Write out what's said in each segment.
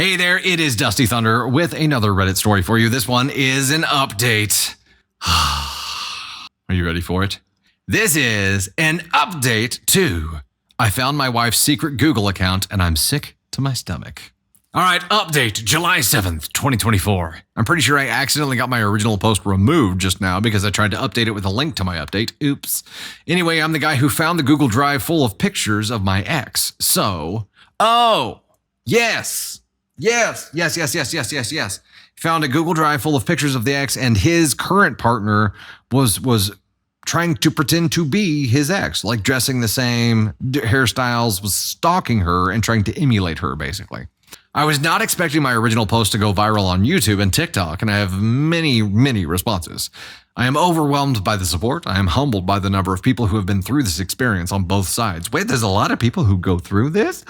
Hey there, it is Dusty Thunder with another Reddit story for you. This one is an update. Are you ready for it? This is an update to I found my wife's secret Google account and I'm sick to my stomach. All right, update, July 7th, 2024. I'm pretty sure I accidentally got my original post removed just now because I tried to update it with a link to my update. Oops. Anyway, I'm the guy who found the Google Drive full of pictures of my ex. So, yes. Found a Google Drive full of pictures of the ex, and his current partner was trying to pretend to be his ex, like dressing the same hairstyles, was stalking her and trying to emulate her, basically. I was not expecting my original post to go viral on YouTube and TikTok, and I have many responses. I am overwhelmed by the support. I am humbled by the number of people who have been through this experience on both sides. Wait, there's a lot of people who go through this?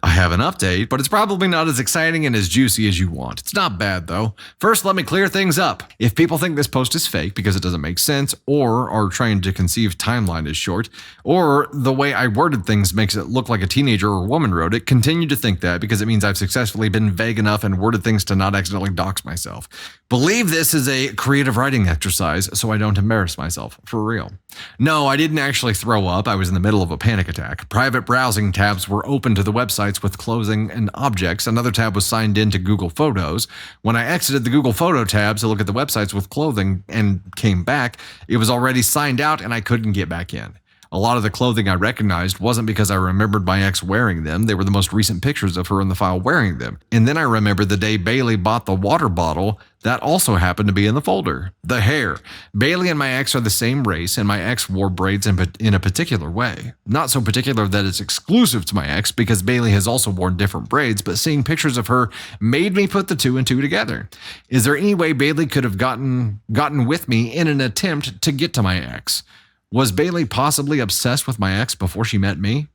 I have an update, but it's probably not as exciting and as juicy as you want. It's not bad, though. First, let me clear things up. If people think this post is fake because it doesn't make sense, or are trying to conceive timeline is short, or the way I worded things makes it look like a teenager or woman wrote it, continue to think that because it means I've successfully been vague enough and worded things to not accidentally dox myself. Believe this is a creative writing exercise so I don't embarrass myself, for real. No, I didn't actually throw up. I was in the middle of a panic attack. Private browsing tabs were open to the websites with clothing and objects. Another tab was signed in to Google Photos. When I exited the Google Photo tab to look at the websites with clothing and came back, it was already signed out and I couldn't get back in. A lot of the clothing I recognized wasn't because I remembered my ex wearing them. They were the most recent pictures of her in the file wearing them. And then I remembered the day Bailey bought the water bottle. That also happened to be in the folder. The hair. Bailey and my ex are the same race, and my ex wore braids in a particular way. Not so particular that it's exclusive to my ex, because Bailey has also worn different braids, but seeing pictures of her made me put the two and two together. Is there any way Bailey could have gotten with me in an attempt to get to my ex? Was Bailey possibly obsessed with my ex before she met me?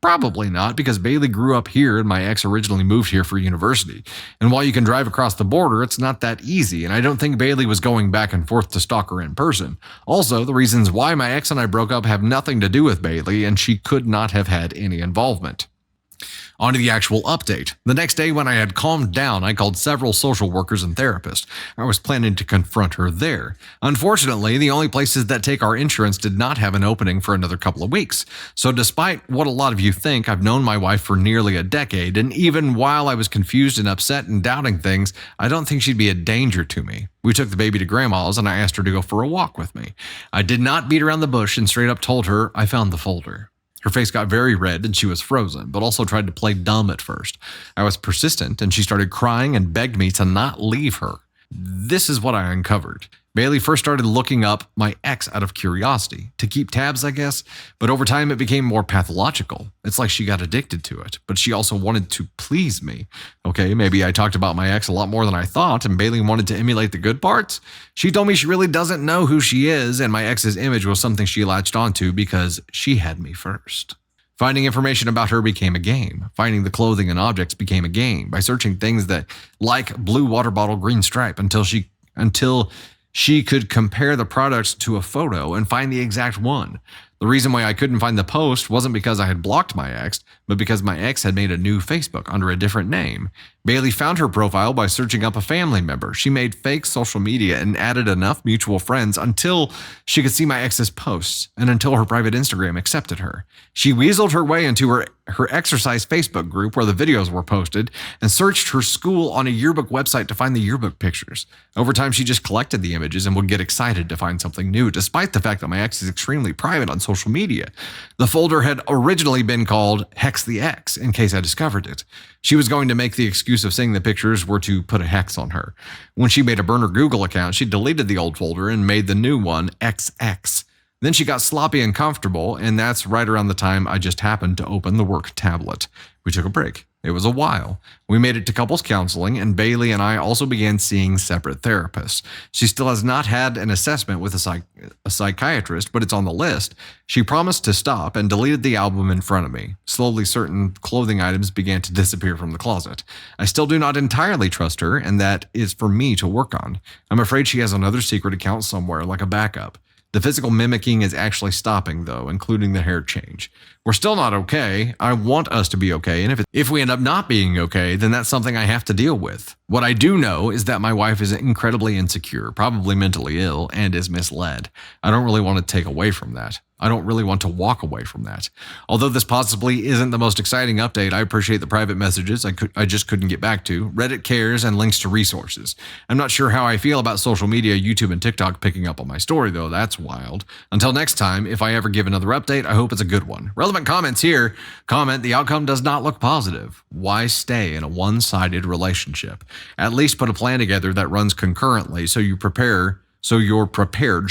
Probably not, because Bailey grew up here and my ex originally moved here for university. And while you can drive across the border, it's not that easy, and I don't think Bailey was going back and forth to stalk her in person. Also, the reasons why my ex and I broke up have nothing to do with Bailey, and she could not have had any involvement. On to the actual update. The next day when I had calmed down, I called several social workers and therapists. I was planning to confront her there. Unfortunately, the only places that take our insurance did not have an opening for another couple of weeks. So despite what a lot of you think, I've known my wife for nearly a decade, and even while I was confused and upset and doubting things, I don't think she'd be a danger to me. We took the baby to grandma's and I asked her to go for a walk with me. I did not beat around the bush and straight up told her I found the folder. Her face got very red and she was frozen, but also tried to play dumb at first. I was persistent and she started crying and begged me to not leave her. This is what I uncovered. Bailey first started looking up my ex out of curiosity, to keep tabs, I guess, but over time it became more pathological. It's like she got addicted to it, but she also wanted to please me. Okay, maybe I talked about my ex a lot more than I thought, and Bailey wanted to emulate the good parts. She told me she really doesn't know who she is, and my ex's image was something she latched onto because she had me first. Finding information about her became a game. Finding the clothing and objects became a game by searching things that, like blue water bottle, green stripe, until she could compare the products to a photo and find the exact one. The reason why I couldn't find the post wasn't because I had blocked my ex, but because my ex had made a new Facebook under a different name. Bailey found her profile by searching up a family member. She made fake social media and added enough mutual friends until she could see my ex's posts and until her private Instagram accepted her. She weaseled her way into her exercise Facebook group where the videos were posted and searched her school on a yearbook website to find the yearbook pictures. Over time, she just collected the images and would get excited to find something new, despite the fact that my ex is extremely private on social media. The folder had originally been called Hex the Ex, in case I discovered it. She was going to make the excuse of saying the pictures were to put a hex on her. When she made a burner Google account, she deleted the old folder and made the new one XX. Then she got sloppy and comfortable, and that's right around the time I just happened to open the work tablet. We took a break. It was a while. We made it to couples counseling, and Bailey and I also began seeing separate therapists. She still has not had an assessment with a psychiatrist, but it's on the list. She promised to stop and deleted the album in front of me. Slowly, certain clothing items began to disappear from the closet. I still do not entirely trust her, and that is for me to work on. I'm afraid she has another secret account somewhere, like a backup. The physical mimicking is actually stopping, though, including the hair change. We're still not okay. I want us to be okay. And if we end up not being okay, then that's something I have to deal with. What I do know is that my wife is incredibly insecure, probably mentally ill, and is misled. I don't really want to take away from that. I don't really want to walk away from that. Although this possibly isn't the most exciting update, I appreciate the private messages I just couldn't get back to, Reddit cares, and links to resources. I'm not sure how I feel about social media, YouTube, and TikTok picking up on my story, though. That's wild. Until next time, if I ever give another update, I hope it's a good one. Relevant comments here. Comment, the outcome does not look positive. Why stay in a one-sided relationship? At least put a plan together that runs concurrently so you're prepared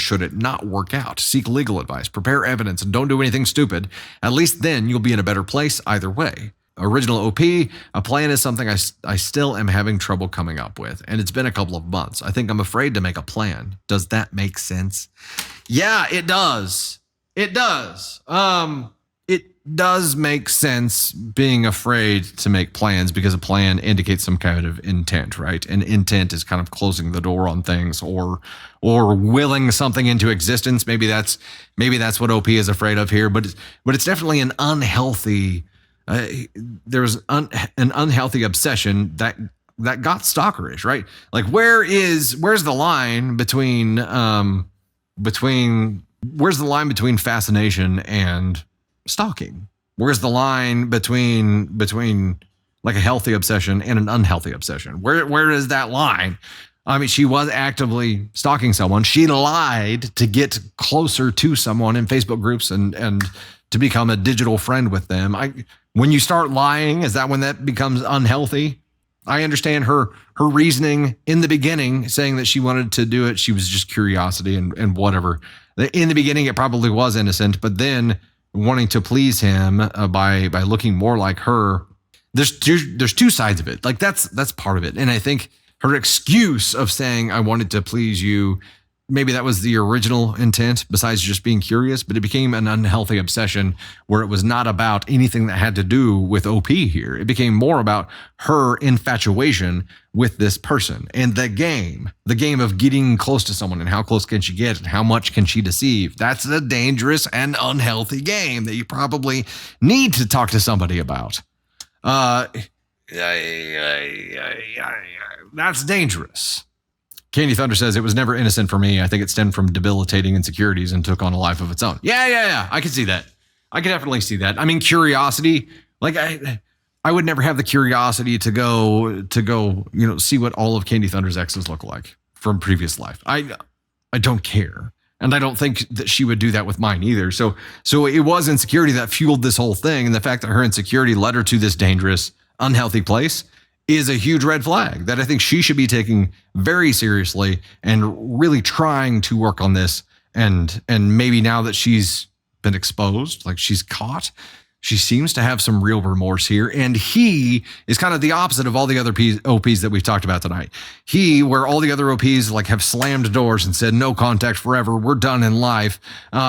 should it not work out. Seek legal advice, prepare evidence, and don't do anything stupid. At least then you'll be in a better place either way. Original OP, a plan is something I still am having trouble coming up with, and it's been a couple of months. I think I'm afraid to make a plan. Does that make sense? Yeah, it does. It does. It does make sense being afraid to make plans because a plan indicates some kind of intent, right? And intent is kind of closing the door on things or willing something into existence. Maybe that's what OP is afraid of here, but it's definitely an unhealthy. There's an unhealthy obsession that got stalkerish, right? Like where's the line between fascination and stalking? Where's the line between like a healthy obsession and an unhealthy obsession? Where is that line? I mean, she was actively stalking someone. She lied to get closer to someone in Facebook groups and to become a digital friend with them. When you start lying, is that when that becomes unhealthy? I understand her reasoning in the beginning, saying that she wanted to do it. She was just curiosity and whatever. In the beginning, it probably was innocent, but then wanting to please him by looking more like her. There's two sides of it. Like that's part of it. And I think her excuse of saying, I wanted to please you, maybe that was the original intent besides just being curious, but it became an unhealthy obsession where it was not about anything that had to do with OP here. It became more about her infatuation with this person and the game of getting close to someone and how close can she get and how much can she deceive. That's a dangerous and unhealthy game that you probably need to talk to somebody about. That's dangerous. Candy Thunder says, it was never innocent for me. I think it stemmed from debilitating insecurities and took on a life of its own. Yeah. I can see that. I can definitely see that. I mean, curiosity, like I would never have the curiosity to go, see what all of Candy Thunder's exes look like from previous life. I don't care. And I don't think that she would do that with mine either. So it was insecurity that fueled this whole thing. And the fact that her insecurity led her to this dangerous, unhealthy place is a huge red flag that I think she should be taking very seriously and really trying to work on this. And maybe now that she's been exposed, like she's caught, she seems to have some real remorse here. And he is kind of the opposite of all the other OPs that we've talked about tonight. Where all the other OPs like have slammed doors and said, no contact forever, we're done in life.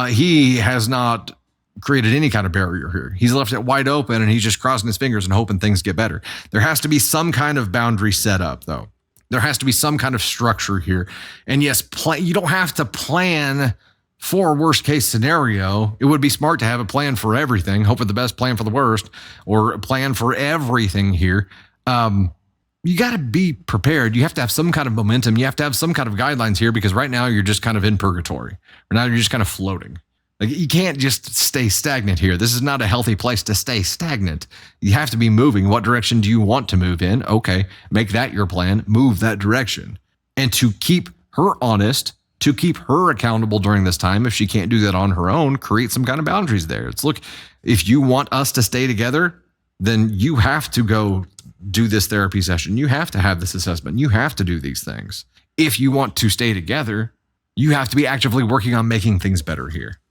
He has not created any kind of barrier here. He's left it wide open and he's just crossing his fingers and hoping things get better. There has to be some kind of boundary set up though. There has to be some kind of structure here. And yes, you don't have to plan for a worst case scenario. It would be smart to have a plan for everything, hope for the best, plan for the worst, or a plan for everything here. You got to be prepared. You have to have some kind of momentum. You have to have some kind of guidelines here because right now you're just kind of in purgatory. Right now you're just kind of floating. Like you can't just stay stagnant here. This is not a healthy place to stay stagnant. You have to be moving. What direction do you want to move in? Okay, make that your plan. Move that direction. And to keep her honest, to keep her accountable during this time, if she can't do that on her own, create some kind of boundaries there. It's look, if you want us to stay together, then you have to go do this therapy session. You have to have this assessment. You have to do these things. If you want to stay together, you have to be actively working on making things better here.